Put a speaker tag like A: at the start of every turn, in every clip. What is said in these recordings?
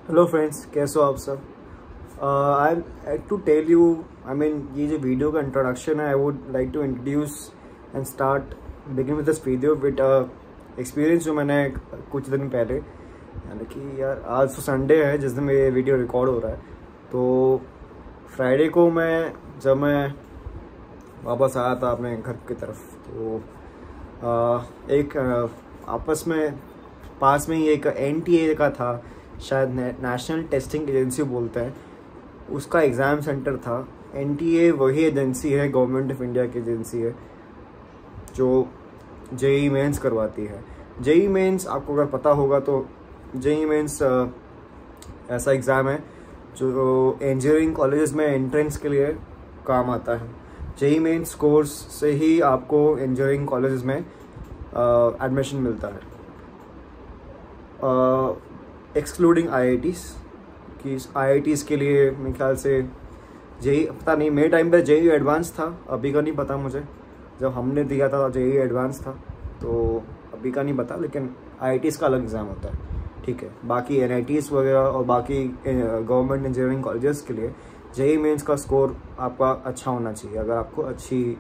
A: Hello friends, कैसे हो आप सब। आई टू टेल यू, ये जो वीडियो का इंट्रोडक्शन है, I would like to introduce and start begin with this video with experience जो मैंने कुछ दिन पहले, यानी कि यार आज तो संडे है जिस दिन ये वीडियो रिकॉर्ड हो रहा है। तो फ्राइडे को जब मैं वापस आया था अपने घर की तरफ, तो एक आपस में पास में ही एक NTA का था, शायद नेशनल टेस्टिंग एजेंसी बोलते हैं, उसका एग्ज़ाम सेंटर था। NTA वही एजेंसी है, गवर्नमेंट ऑफ इंडिया की एजेंसी है जो JEE मेंस करवाती है। JEE मेंस आपको अगर पता होगा तो JEE मेंस ऐसा एग्ज़ाम है जो इंजीनियरिंग कॉलेजेस में एंट्रेंस के लिए काम आता है। JEE मेंस कोर्स से ही आपको इंजीनियरिंग कॉलेजेस में एडमिशन मिलता है, एक्सक्लूडिंग IITs। कि IITs के लिए मेरे ख्याल से JEE, पता नहीं, मेरे टाइम पर JEE एडवांस था, अभी का नहीं पता मुझे। जब हमने दिया था JEE एडवांस था, तो अभी का नहीं पता, लेकिन IITs का अलग एग्ज़ाम होता है, ठीक है। बाकी NITs वगैरह और बाकी गवर्नमेंट इंजीनियरिंग कॉलेजेस के लिए JEE मेंस का स्कोर आपका अच्छा होना चाहिए, अगर आपको अच्छी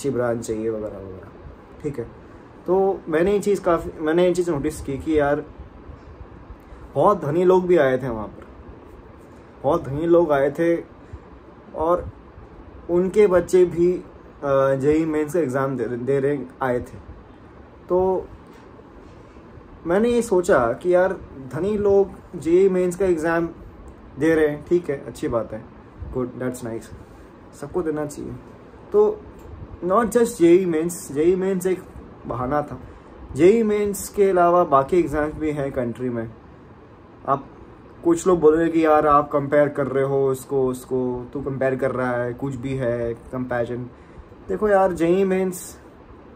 A: ब्रांच चाहिए वगैरह वगैरह, ठीक है। तो मैंने ये चीज़ नोटिस की कि यार बहुत धनी लोग भी आए थे वहाँ पर, बहुत धनी लोग आए थे और उनके बच्चे भी JEE मेंस का एग्ज़ाम दे रहे आए थे। तो मैंने ये सोचा कि यार धनी लोग JEE मेंस का एग्ज़ाम दे रहे हैं, ठीक है, अच्छी बात है, गुड, दैट्स नाइस, सबको देना चाहिए। तो नॉट जस्ट JEE मेंस एक बहाना था। JEE मेंस के अलावा बाकी एग्ज़ाम्स भी हैं कंट्री में। आप कुछ लोग बोल रहे हैं कि यार आप कंपेयर कर रहे हो उसको तू कंपेयर कर रहा है, कुछ भी है कंपैरिजन। देखो यार, JEE mains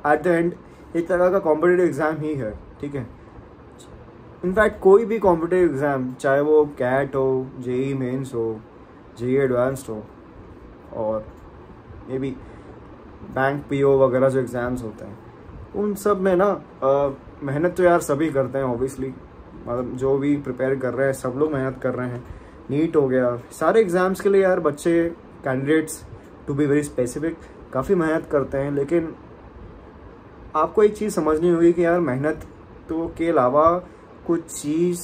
A: at the end एक तरह का कॉम्पिटिटिव एग्ज़ाम ही है, ठीक है। इनफैक्ट कोई भी कॉम्पिटिटिव एग्ज़ाम, चाहे वो CAT हो, JEE मेंस हो, JEE एडवांस्ड हो, और मे बी बैंक PO वगैरह जो एग्ज़ाम्स होते हैं, उन सब में ना मेहनत तो यार सभी करते हैं ऑब्वियसली। मतलब जो भी प्रिपेयर कर रहे हैं सब लोग मेहनत कर रहे हैं। नीट हो गया, सारे एग्ज़ाम्स के लिए यार बच्चे, candidates to be very specific, काफ़ी मेहनत करते हैं। लेकिन आपको एक चीज़ समझनी होगी कि यार मेहनत तो के अलावा कुछ चीज़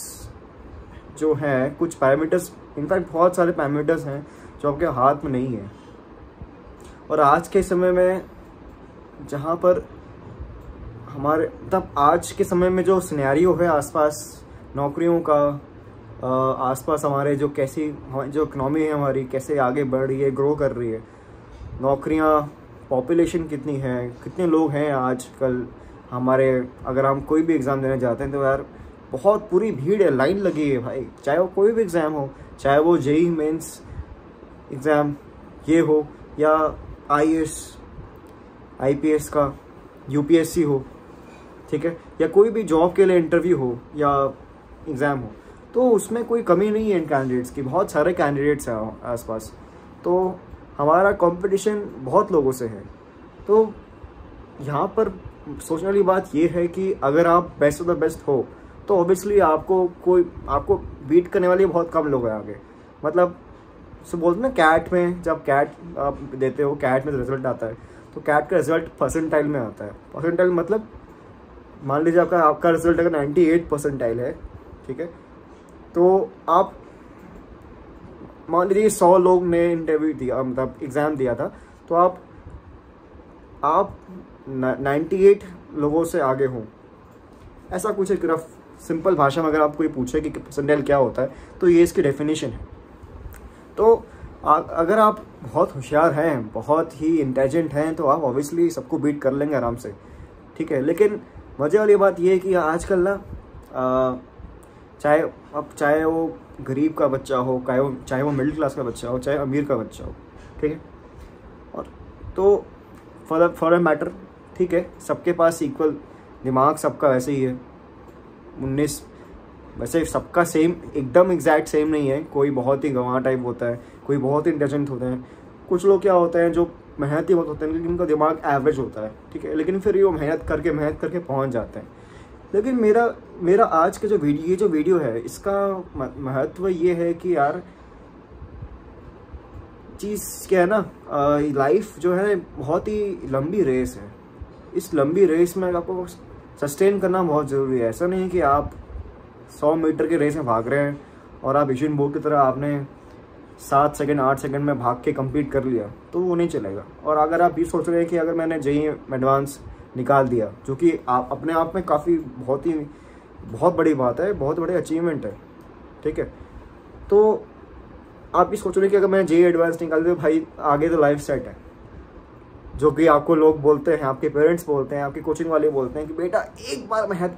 A: जो है, कुछ पैरामीटर्स, इनफैक्ट बहुत सारे पैरामीटर्स हैं जो आपके हाथ में नहीं है। और आज के समय में जहाँ पर हमारे, तब आज के समय में जो सिनेरियो है आसपास नौकरियों का, आसपास हमारे जो इकनॉमी है हमारी कैसे आगे बढ़ रही है, ग्रो कर रही है, नौकरियां, पॉपुलेशन कितनी है, कितने लोग हैं आजकल हमारे, अगर हम कोई भी एग्ज़ाम देने जाते हैं तो यार बहुत पूरी भीड़ है, लाइन लगी है भाई। चाहे वो कोई भी एग्ज़ाम हो, चाहे वो JEE मेंस एग्ज़ाम ये हो, या IAS IPS का UPSC हो, ठीक है, या कोई भी जॉब के लिए इंटरव्यू हो या एग्ज़ाम हो, तो उसमें कोई कमी नहीं है इन कैंडिडेट्स की, बहुत सारे कैंडिडेट्स हैं आसपास। तो हमारा कंपटीशन बहुत लोगों से है। तो यहाँ पर सोचने वाली बात ये है कि अगर आप बेस्ट ऑफ द बेस्ट हो तो ऑब्वियसली आपको बीट करने वाले बहुत कम लोग हैं आगे। मतलब सो बोलते ना, CAT में जब CAT आप देते हो, CAT में रिजल्ट आता है, तो CAT का रिजल्ट परसेंटाइल में आता है। परसेंटाइल मतलब मान लीजिए आपका रिजल्ट अगर 98 परसेंटाइल है, ठीक है, तो आप मान लीजिए 100 लोग ने इंटरव्यू दिया, मतलब एग्ज़ाम दिया था, तो आप 98 लोगों से आगे हों, ऐसा कुछ एक रफ सिंपल भाषा में अगर आप कोई पूछे कि परसेंटाइल क्या होता है, तो ये इसकी डेफिनेशन है। तो अगर आप बहुत होशियार हैं, बहुत ही इंटेलिजेंट हैं, तो आप ऑब्वियसली सबको बीट कर लेंगे आराम से, ठीक है। लेकिन मज़े वाली बात यह है कि आजकल ना, चाहे वो गरीब का बच्चा हो, चाहे वो मिडिल क्लास का बच्चा हो, चाहे अमीर का बच्चा हो, ठीक है, और तो फॉर अ मैटर, ठीक है, सबके पास इक्वल दिमाग, सबका वैसे ही है। 19 वैसे सबका सेम, एकदम एग्जैक्ट सेम नहीं है, कोई बहुत ही गंवार टाइप होता है, कोई बहुत ही इंटेलिजेंट होते हैं, कुछ लोग क्या होते हैं जो मेहनती बहुत होते हैं लेकिन उनका दिमाग एवरेज होता है, ठीक है, लेकिन फिर वो मेहनत करके पहुंच जाते हैं। लेकिन मेरा आज का जो वीडियो है, इसका महत्व ये है कि यार चीज़ क्या है ना, लाइफ जो है बहुत ही लंबी रेस है। इस लंबी रेस में आपको सस्टेन करना बहुत ज़रूरी है। ऐसा नहीं है कि आप 100 मीटर की रेस में भाग रहे हैं और आप यूसेन बोल्ट की तरह आपने 7 सेकंड 8 सेकंड में भाग के कंप्लीट कर लिया, तो वो नहीं चलेगा। और अगर आप ये सोच रहे हैं कि अगर मैंने जेईई एडवांस निकाल दिया, जो कि आप अपने आप में काफ़ी बहुत बड़ी बात है, बहुत बड़ी अचीवमेंट है, ठीक है, तो आप ये सोच रहे हैं कि अगर मैं जेईई एडवांस निकाल दिया भाई आगे तो लाइफ सेट है, जो कि आपको लोग बोलते हैं, आपके पेरेंट्स बोलते हैं, आपके कोचिंग वाले बोलते हैं कि बेटा एक बार मेहनत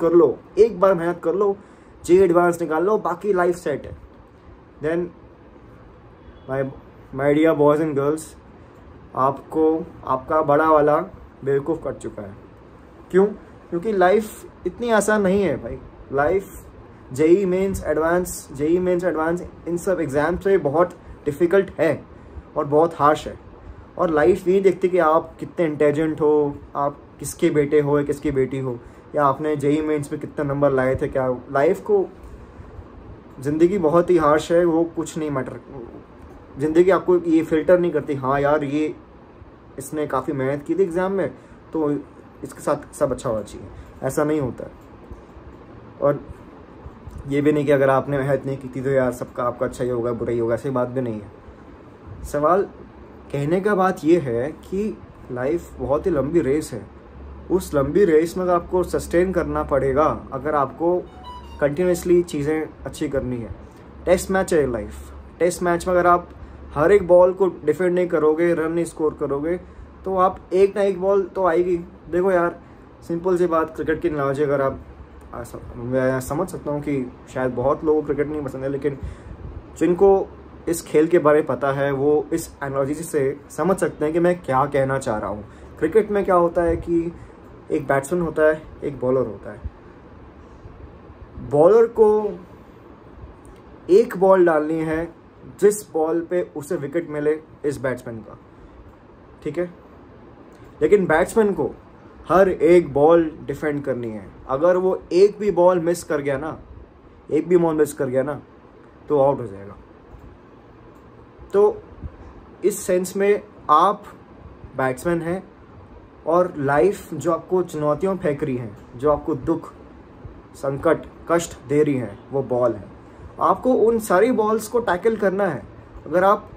A: कर लो, जेईई एडवांस निकाल लो, बाकी लाइफ सेट है। Then my dear boys and girls, आपका बड़ा वाला बेवकूफ़ कर चुका है। क्यों? क्योंकि लाइफ इतनी आसान नहीं है भाई। लाइफ जेईई मेंस एडवांस इन सब एग्ज़ाम से बहुत डिफ़िकल्ट है और बहुत हार्श है। और लाइफ ये देखती कि आप कितने इंटेलिजेंट हो, आप किसके बेटे हो या किसकी बेटी हो, या आपने जेईई मेंस में कितने नंबर लाए थे। क्या लाइफ को ज़िंदगी बहुत ही हार्श है, वो कुछ नहीं मैटर। ज़िंदगी आपको ये फ़िल्टर नहीं करती, हाँ यार ये इसने काफ़ी मेहनत की थी एग्ज़ाम में तो इसके साथ सब अच्छा होना चाहिए, ऐसा नहीं होता है। और ये भी नहीं कि अगर आपने मेहनत नहीं की थी तो यार सबका आपका अच्छा ही होगा, बुरा ही होगा, ऐसी बात भी नहीं है। सवाल कहने का बात ये है कि लाइफ बहुत ही लंबी रेस है। उस लंबी रेस में आपको सस्टेन करना पड़ेगा अगर आपको कंटिन्यूसली चीज़ें अच्छी करनी है। टेस्ट मैच है लाइफ। टेस्ट मैच में अगर आप हर एक बॉल को डिफेंड नहीं करोगे, रन नहीं स्कोर करोगे, तो आप एक ना एक बॉल तो आएगी। देखो यार, सिंपल सी बात, क्रिकेट की एनालॉजी अगर आप मैं समझ सकता हूँ कि शायद बहुत लोगों को क्रिकेट नहीं पसंद है, लेकिन जिनको इस खेल के बारे में पता है वो इस एनालॉजी से समझ सकते हैं कि मैं क्या कहना चाह रहा हूँ। क्रिकेट में क्या होता है कि एक बैट्समैन होता है, एक बॉलर होता है। बॉलर को एक बॉल डालनी है जिस बॉल पे उसे विकेट मिले इस बैट्समैन का, ठीक है, लेकिन बैट्समैन को हर एक बॉल डिफेंड करनी है। अगर वो एक भी बॉल मिस कर गया ना तो आउट हो जाएगा। तो इस सेंस में आप बैट्समैन हैं और लाइफ जो आपको चुनौतियां फेंक रही हैं, जो आपको दुख, संकट, कष्ट दे रही हैं, वो बॉल है। आपको उन सारी बॉल्स को टैकल करना है। अगर आप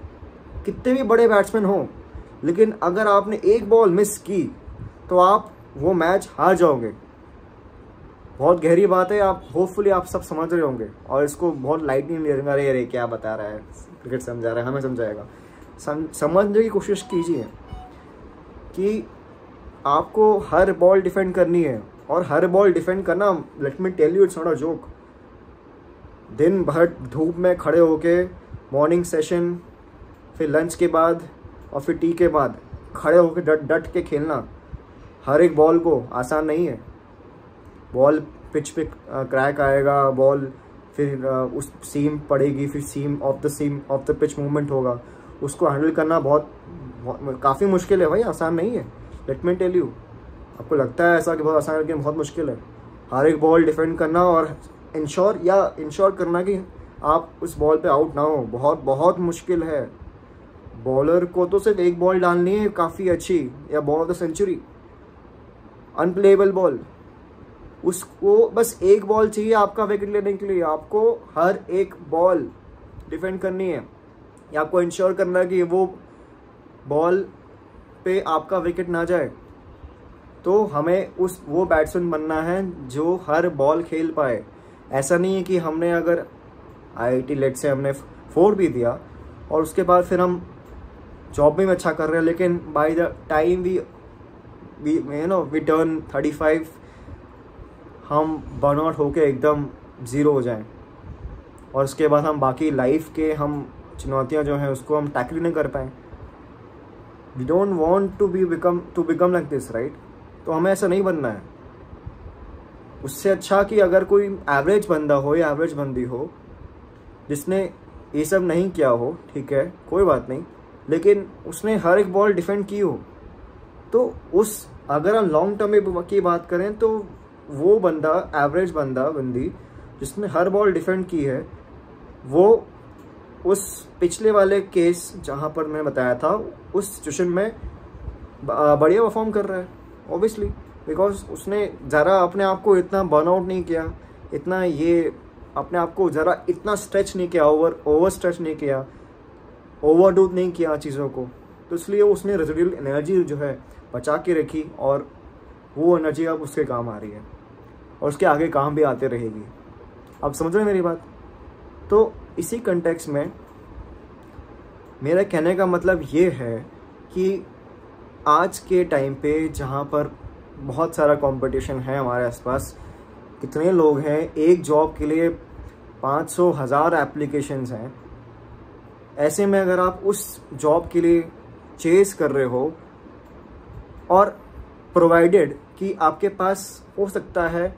A: कितने भी बड़े बैट्समैन हो, लेकिन अगर आपने एक बॉल मिस की तो आप वो मैच हार जाओगे। बहुत गहरी बात है, आप होपफुली आप सब समझ रहे होंगे और इसको बहुत लाइट नहीं ले रहे। अरे क्या बता रहा है, क्रिकेट समझा रहा है, हमें समझाएगा। समझने की कोशिश कीजिए कि आपको हर बॉल डिफेंड करनी है, और हर बॉल डिफेंड करना, let me tell you, it's not a joke. दिन भर धूप में खड़े होके, मॉर्निंग सेशन, फिर लंच के बाद और फिर टी के बाद खड़े होके डट के खेलना हर एक बॉल को आसान नहीं है। बॉल पिच पे क्रैक आएगा, बॉल फिर उस सीम पड़ेगी, फिर सीम ऑफ द पिच मूवमेंट होगा, उसको हैंडल करना काफ़ी मुश्किल है भाई, आसान नहीं है। लेट मी टेल यू, आपको लगता है ऐसा कि बहुत आसान है, लेकिन बहुत मुश्किल है हर एक बॉल डिफेंड करना और इंश्योर करना कि आप उस बॉल पे आउट ना हो। बहुत मुश्किल है। बॉलर को तो सिर्फ एक बॉल डालनी है काफ़ी अच्छी, या ball of the century, unplayable ball, उसको बस एक बॉल चाहिए आपका विकेट लेने के लिए। आपको हर एक बॉल डिफेंड करनी है, या आपको इंश्योर करना है कि वो बॉल पे आपका विकेट ना जाए। तो हमें वो बैट्समैन बनना है जो हर बॉल खेल पाए। ऐसा नहीं है कि हमने अगर IIT लेट से हमने 4 भी दिया और उसके बाद फिर हम जॉब में अच्छा कर रहे हैं, लेकिन by the time we turn 35 हम बर्नआउट होके एकदम ज़ीरो हो जाएं, और उसके बाद हम बाकी लाइफ के हम चुनौतियां जो हैं उसको हम टैकल नहीं कर पाएँ। We don't want to become like this, right? तो हमें ऐसा नहीं बनना है। उससे अच्छा कि अगर कोई एवरेज बंदा हो या एवरेज बंदी हो जिसने ये सब नहीं किया हो, ठीक है, कोई बात नहीं, लेकिन उसने हर एक बॉल डिफेंड की हो, तो अगर हम लॉन्ग टर्म की बात करें तो वो बंदा, एवरेज बंदी जिसने हर बॉल डिफेंड की है, वो उस पिछले वाले केस जहाँ पर मैं बताया था उस सिचुएशन में बढ़िया परफॉर्म कर रहा है ऑब्वियसली, बिकॉज उसने ज़रा अपने आप को इतना बर्नआउट नहीं किया, इतना ये अपने आप को ज़रा इतना स्ट्रेच नहीं किया, ओवर स्ट्रेच नहीं किया, ओवरडू नहीं किया चीज़ों को। तो इसलिए उसने रेजिडुअल एनर्जी जो है बचा के रखी और वो एनर्जी अब उसके काम आ रही है और उसके आगे काम भी आते रहेगी। आप समझ रहे हैं मेरी बात? तो इसी कंटेक्स्ट में मेरा कहने का मतलब ये है कि आज के टाइम पे जहाँ पर बहुत सारा कंपटीशन है हमारे आसपास, कितने लोग हैं, एक जॉब के लिए 500,000 एप्लीकेशंस हैं। ऐसे में अगर आप उस जॉब के लिए चेस कर रहे हो और प्रोवाइडेड कि आपके पास हो सकता है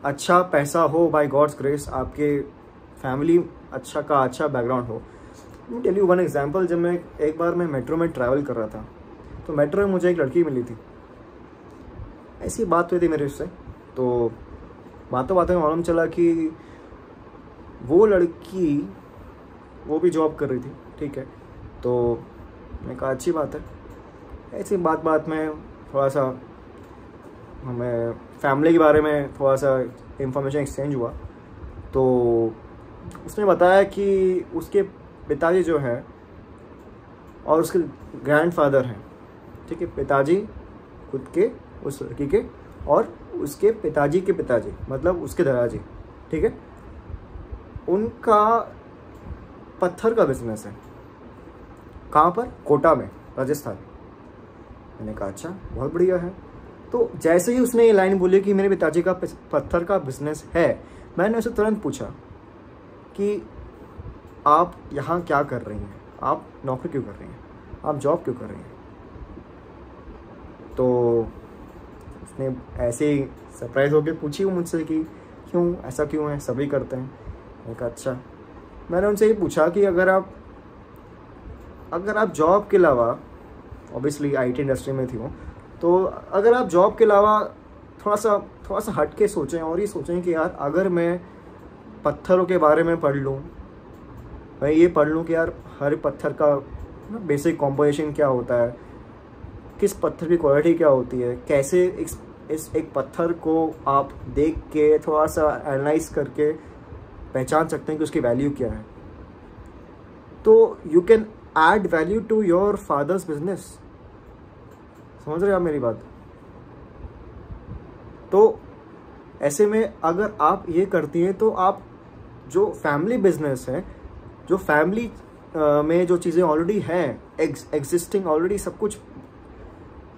A: अच्छा पैसा हो, बाय गॉड्स ग्रेस, आपके फैमिली अच्छा बैकग्राउंड हो। Tell you one example. जब मैं एक बार मेट्रो में ट्रैवल कर रहा था तो मेट्रो में मुझे एक लड़की मिली थी, ऐसी बात हुई थी मेरे उससे। तो बातों में मालूम चला कि वो लड़की वो भी जॉब कर रही थी, ठीक है। तो मैंने कहा अच्छी बात है। ऐसी बात में थोड़ा सा हमें फैमिली के बारे में थोड़ा सा इंफॉर्मेशन एक्सचेंज हुआ। तो उसने बताया कि उसके पिताजी जो हैं और उसके ग्रैंडफादर हैं, ठीक है, पिताजी खुद के उस लड़की के और उसके पिताजी के पिताजी, मतलब उसके दादाजी, ठीक है, उनका पत्थर का बिजनेस है। कहाँ पर? कोटा में, राजस्थान। मैंने कहा अच्छा, बहुत बढ़िया है। तो जैसे ही उसने ये लाइन बोली कि मेरे पिताजी का पत्थर का बिजनेस है, मैंने उसे तुरंत पूछा कि आप यहाँ क्या कर रही हैं, आप नौकरी क्यों कर रही हैं, आप जॉब क्यों कर रही हैं? तो उसने ऐसे ही सरप्राइज होकर पूछी वो मुझसे कि क्यों, ऐसा क्यों है, सभी करते हैं। मैंने कहा अच्छा। मैंने उनसे ये पूछा कि अगर आप जॉब के अलावा, ऑब्वियसली आईटी इंडस्ट्री में थी वो, तो अगर आप जॉब के अलावा थोड़ा सा हट के सोचें और ये सोचें कि यार अगर मैं पत्थरों के बारे में पढ़ लूँ, मैं ये पढ़ लूँ कि यार हर पत्थर का बेसिक कॉम्पोजिशन क्या होता है, किस पत्थर की क्वालिटी क्या होती है, कैसे इस एक पत्थर को आप देख के थोड़ा सा एनालाइज करके पहचान सकते हैं कि उसकी वैल्यू क्या है, तो you can add value to your father's business. समझ रहे हैं आप मेरी बात? तो ऐसे में अगर आप ये करती हैं तो आप जो फैमिली बिजनेस है, जो फैमिली में जो चीज़ें ऑलरेडी हैं, एग्जिस्टिंग ऑलरेडी सब कुछ,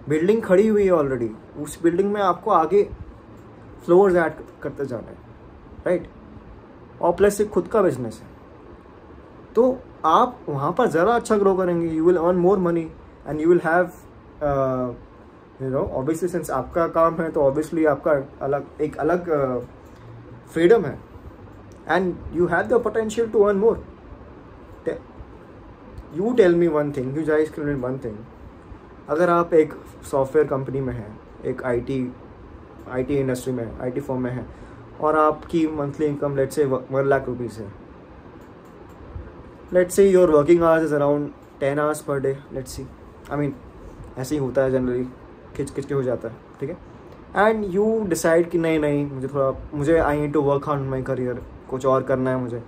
A: बिल्डिंग खड़ी हुई है ऑलरेडी, उस बिल्डिंग में आपको आगे फ्लोर्स ऐड करते जाना है, राइट? और प्लस एक खुद का बिजनेस है, तो आप वहाँ पर ज़रा अच्छा ग्रो करेंगे, you will earn more money and you will have obviously, since आपका काम है तो ऑब्वियसली आपका एक अलग फ्रीडम है and you have the potential to earn more. You tell me one thing, you guys tell me one thing, अगर आप एक सॉफ्टवेयर कंपनी में हैं, एक आईटी इंडस्ट्री में, आईटी फर्म में हैं और आपकी monthly income let's say 1 lakh rupees है, let's say your working hours is around 10 hours per day, let's see, I mean ऐसे ही होता है जनरली, खिंच के हो जाता है, ठीक है। एंड यू डिसाइड कि नहीं मुझे I need to work on my career, कुछ और करना है मुझे,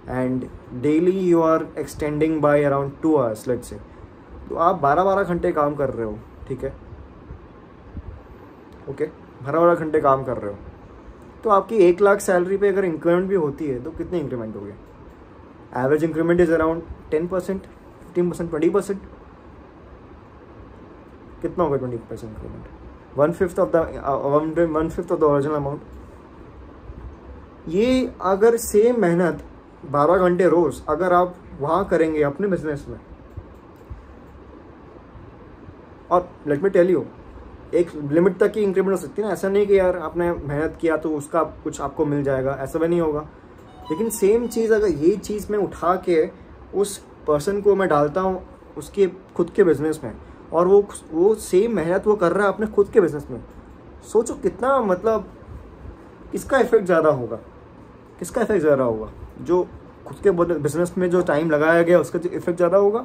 A: and daily you are extending by around 2 hours let's say, तो आप 12-12 घंटे काम कर रहे हो, ठीक है, ओके, 12-12 घंटे काम कर रहे हो, तो आपकी 1 लाख सैलरी पे अगर इंक्रीमेंट भी होती है तो कितनी इंक्रीमेंट होगी? Average increment is around 10%, 15%, 20%। कितना होगा 20% increment? 1/5 of the original amount. ये अगर सेम मेहनत 12 घंटे रोज अगर आप वहाँ करेंगे अपने बिजनेस में, और लेट मी टेल यू, एक लिमिट तक की इंक्रीमेंट हो सकती है ना, ऐसा नहीं कि यार आपने मेहनत किया तो उसका कुछ आपको मिल जाएगा, ऐसा भी नहीं होगा। लेकिन सेम चीज़ अगर ये चीज़ मैं उठा के उस पर्सन को मैं डालता हूँ उसके खुद के बिजनेस में, और वो सेम मेहनत वो कर रहा है अपने खुद के बिजनेस में, सोचो कितना मतलब किसका इफेक्ट ज़्यादा होगा, किसका इफेक्ट ज़्यादा होगा? जो खुद के बिजनेस में जो टाइम लगाया गया उसका इफेक्ट ज़्यादा होगा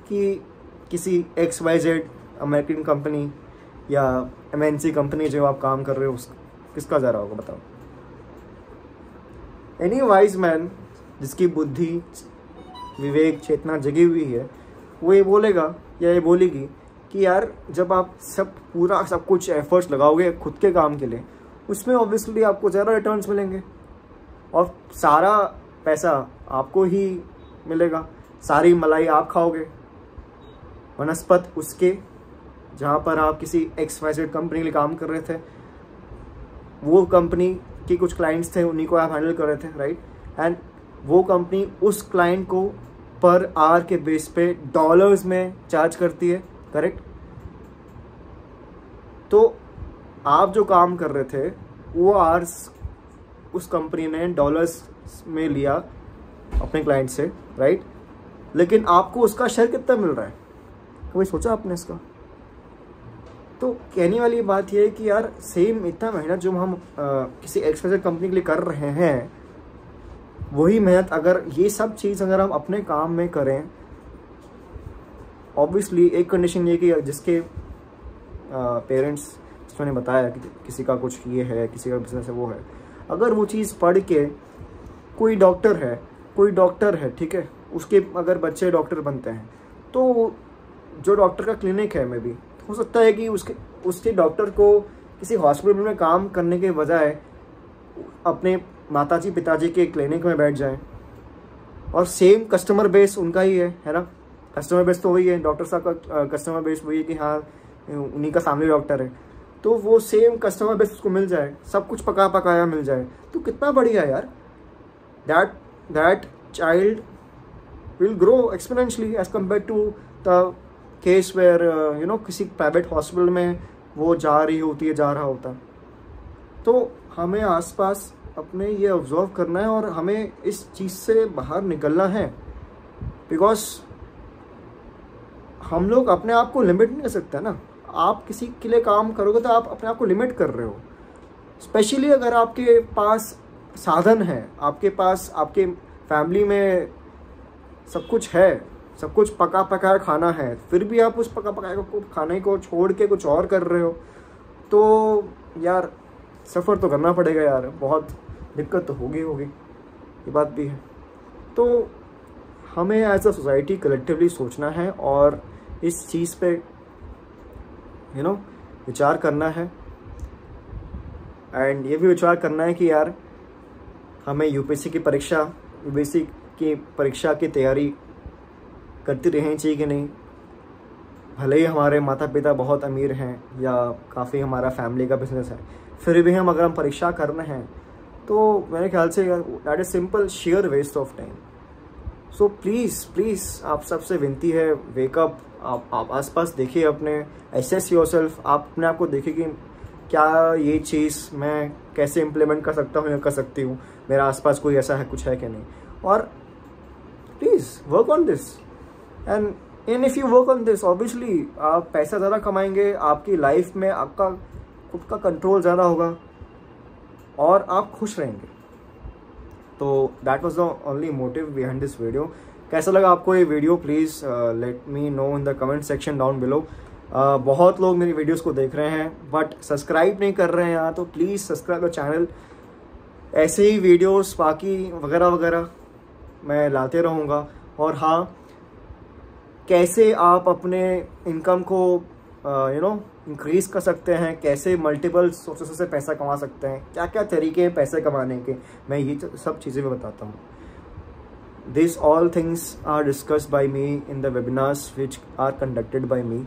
A: कि किसी XYZ अमेरिकन कंपनी या MNC कंपनी जो आप काम कर रहे हो उस किसका ज़्यादा होगा बताओ? एनी वाइज मैन जिसकी बुद्धि, विवेक, चेतना जगी हुई है वो ये बोलेगा या ये बोलेगी कि यार जब आप सब कुछ एफर्ट्स लगाओगे खुद के काम के लिए, उसमें ऑब्वियसली आपको ज़्यादा रिटर्न्स मिलेंगे और सारा पैसा आपको ही मिलेगा, सारी मलाई आप खाओगे। वनस्पत उसके जहाँ पर आप किसी XYZ कंपनी के लिए काम कर रहे थे, वो कंपनी के कुछ क्लाइंट्स थे, उन्हीं को आप हैंडल कर रहे थे, राइट? एंड वो कंपनी उस क्लाइंट को पर आवर के बेस पे डॉलर्स में चार्ज करती है, करेक्ट? तो आप जो काम कर रहे थे वो आवर्स उस कंपनी ने डॉलर्स में लिया अपने क्लाइंट से, राइट? लेकिन आपको उसका शेयर कितना मिल रहा है, कभी सोचा आपने इसका? तो कहने वाली बात यह है कि यार सेम इतना मेहनत जो हम किसी XYZ कंपनी के लिए कर रहे हैं, वही मेहनत अगर ये सब चीज़ अगर हम अपने काम में करें, ऑब्वियसली एक कंडीशन ये कि जिसके पेरेंट्स जिन्होंने बताया कि किसी का कुछ ये है, किसी का बिजनेस है, वो है, अगर वो चीज़ पढ़ के कोई डॉक्टर है, ठीक है, उसके अगर बच्चे डॉक्टर बनते हैं तो जो डॉक्टर का क्लिनिक है मे बी हो सकता है कि उसके डॉक्टर को किसी हॉस्पिटल में काम करने के बजाय अपने माताजी पिताजी के क्लिनिक में बैठ जाएं और सेम कस्टमर बेस उनका ही है ना? कस्टमर बेस तो वही है, डॉक्टर साहब का कस्टमर बेस वही है कि हाँ उन्हीं का फैमिली डॉक्टर है, तो वो सेम कस्टमर बेस उसको मिल जाए, सब कुछ पकाया मिल जाए, तो कितना बढ़िया यार। That child will grow exponentially as compare to the case where किसी प्राइवेट हॉस्पिटल में वो जा रहा होता। तो हमें आसपास अपने ये ऑब्जर्व करना है और हमें इस चीज़ से बाहर निकलना है, बिकॉज हम लोग अपने आप को लिमिट नहीं कर सकते ना। आप किसी के लिए काम करोगे तो आप अपने आप को लिमिट कर रहे हो, स्पेशली अगर आपके पास साधन है, आपके पास आपके फैमिली में सब कुछ है, सब कुछ पकाया खाना है, फिर भी आप उस पकाए खाने को छोड़ के कुछ और कर रहे हो, तो यार सफ़र तो करना पड़ेगा यार, बहुत दिक्कत तो होगी, ये बात भी है। तो हमें एज अ सोसाइटी कलेक्टिवली सोचना है और इस चीज़ पे विचार करना है, एंड ये भी विचार करना है कि यार हमें यूपीएससी की परीक्षा की तैयारी करती रहनी चाहिए कि नहीं। भले ही हमारे माता पिता बहुत अमीर हैं या काफ़ी हमारा फैमिली का बिजनेस है, फिर भी अगर हम परीक्षा कर रहे हैं तो मेरे ख्याल से that is simple sheer waste of time. So please आप सबसे विनती है, वेकअप, आप आसपास देखिए, अपने एसेस योरसेल्फ, आप अपने आप को देखिए कि क्या ये चीज़ मैं कैसे इम्प्लीमेंट कर सकता हूँ या कर सकती हूँ, मेरा आसपास कोई ऐसा है कुछ है कि नहीं, और please work on this. And if you work on this, obviously आप पैसा ज़्यादा कमाएंगे, आपकी लाइफ में आपका खुद का कंट्रोल ज़्यादा होगा और आप खुश रहेंगे। तो that was the only motive behind this video. कैसा लगा आपको ये video? Please let me know in the comment section down below. बहुत लोग मेरी वीडियोस को देख रहे हैं बट सब्सक्राइब नहीं कर रहे हैं यार, तो प्लीज़ सब्सक्राइब द चैनल। ऐसे ही वीडियोस बाकी वगैरह मैं लाते रहूँगा। और हाँ, कैसे आप अपने इनकम को इंक्रीज़ कर सकते हैं, कैसे मल्टीपल सोर्सेस से पैसा कमा सकते हैं, क्या क्या तरीके हैं पैसे कमाने के, मैं ये सब चीज़ें भी बताता हूँ। This all things are discussed by me in the webinars which are conducted by me.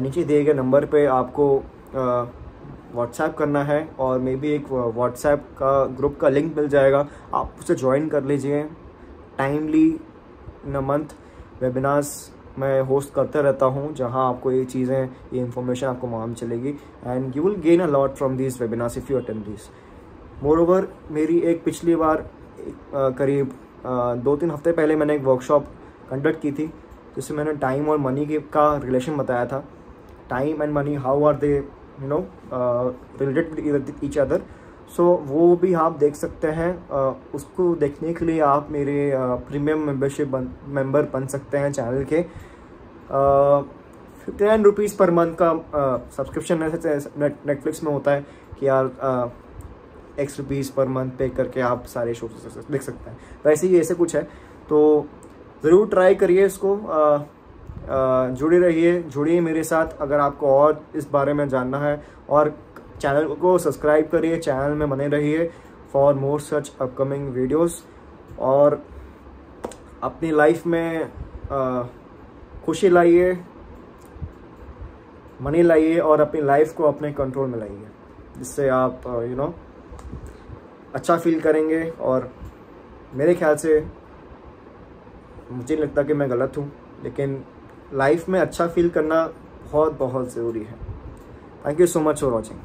A: नीचे दिए गए नंबर पे आपको व्हाट्सएप करना है और मे बी एक व्हाट्सएप का ग्रुप का लिंक मिल जाएगा, आप उसे ज्वाइन कर लीजिए। Timely in a month webinars मैं होस्ट करते रहता हूँ, जहाँ आपको ये चीज़ें, ये इन्फॉर्मेशन आपको मालूम चलेगी and you will gain a lot from this webinars if you attend this. Moreover, मेरी एक पिछली बार करीब 2-3 हफ्ते पहले मैंने एक वर्कशॉप कंडक्ट की थी, जिसमें मैंने टाइम और मनी का रिलेशन बताया था। Time and money, how are they you know related with each other, so वो भी आप देख सकते हैं। उसको देखने के लिए आप मेरे प्रीमियम मेंबरशिप मेंबर बन सकते हैं चैनल के। 10 रुपीज़ पर मंथ का सब्सक्रिप्शन नेटफ्लिक्स में होता है कि यार X रुपीज़ पर मंथ पे करके आप सारे शो देख सकते हैं, वैसे ही ऐसे कुछ है। तो ज़रूर ट्राई करिए इसको, जुड़िए मेरे साथ अगर आपको और इस बारे में जानना है, और चैनल को सब्सक्राइब करिए, चैनल में बने रहिए for more such upcoming videos, और अपनी लाइफ में खुशी लाइए, मनी लाइए, और अपनी लाइफ को अपने कंट्रोल में लाइए, जिससे आप यू नो अच्छा फील करेंगे। और मेरे ख्याल से, मुझे लगता कि मैं गलत हूँ, लेकिन लाइफ में अच्छा फील करना बहुत बहुत ज़रूरी है। Thank you so much for watching.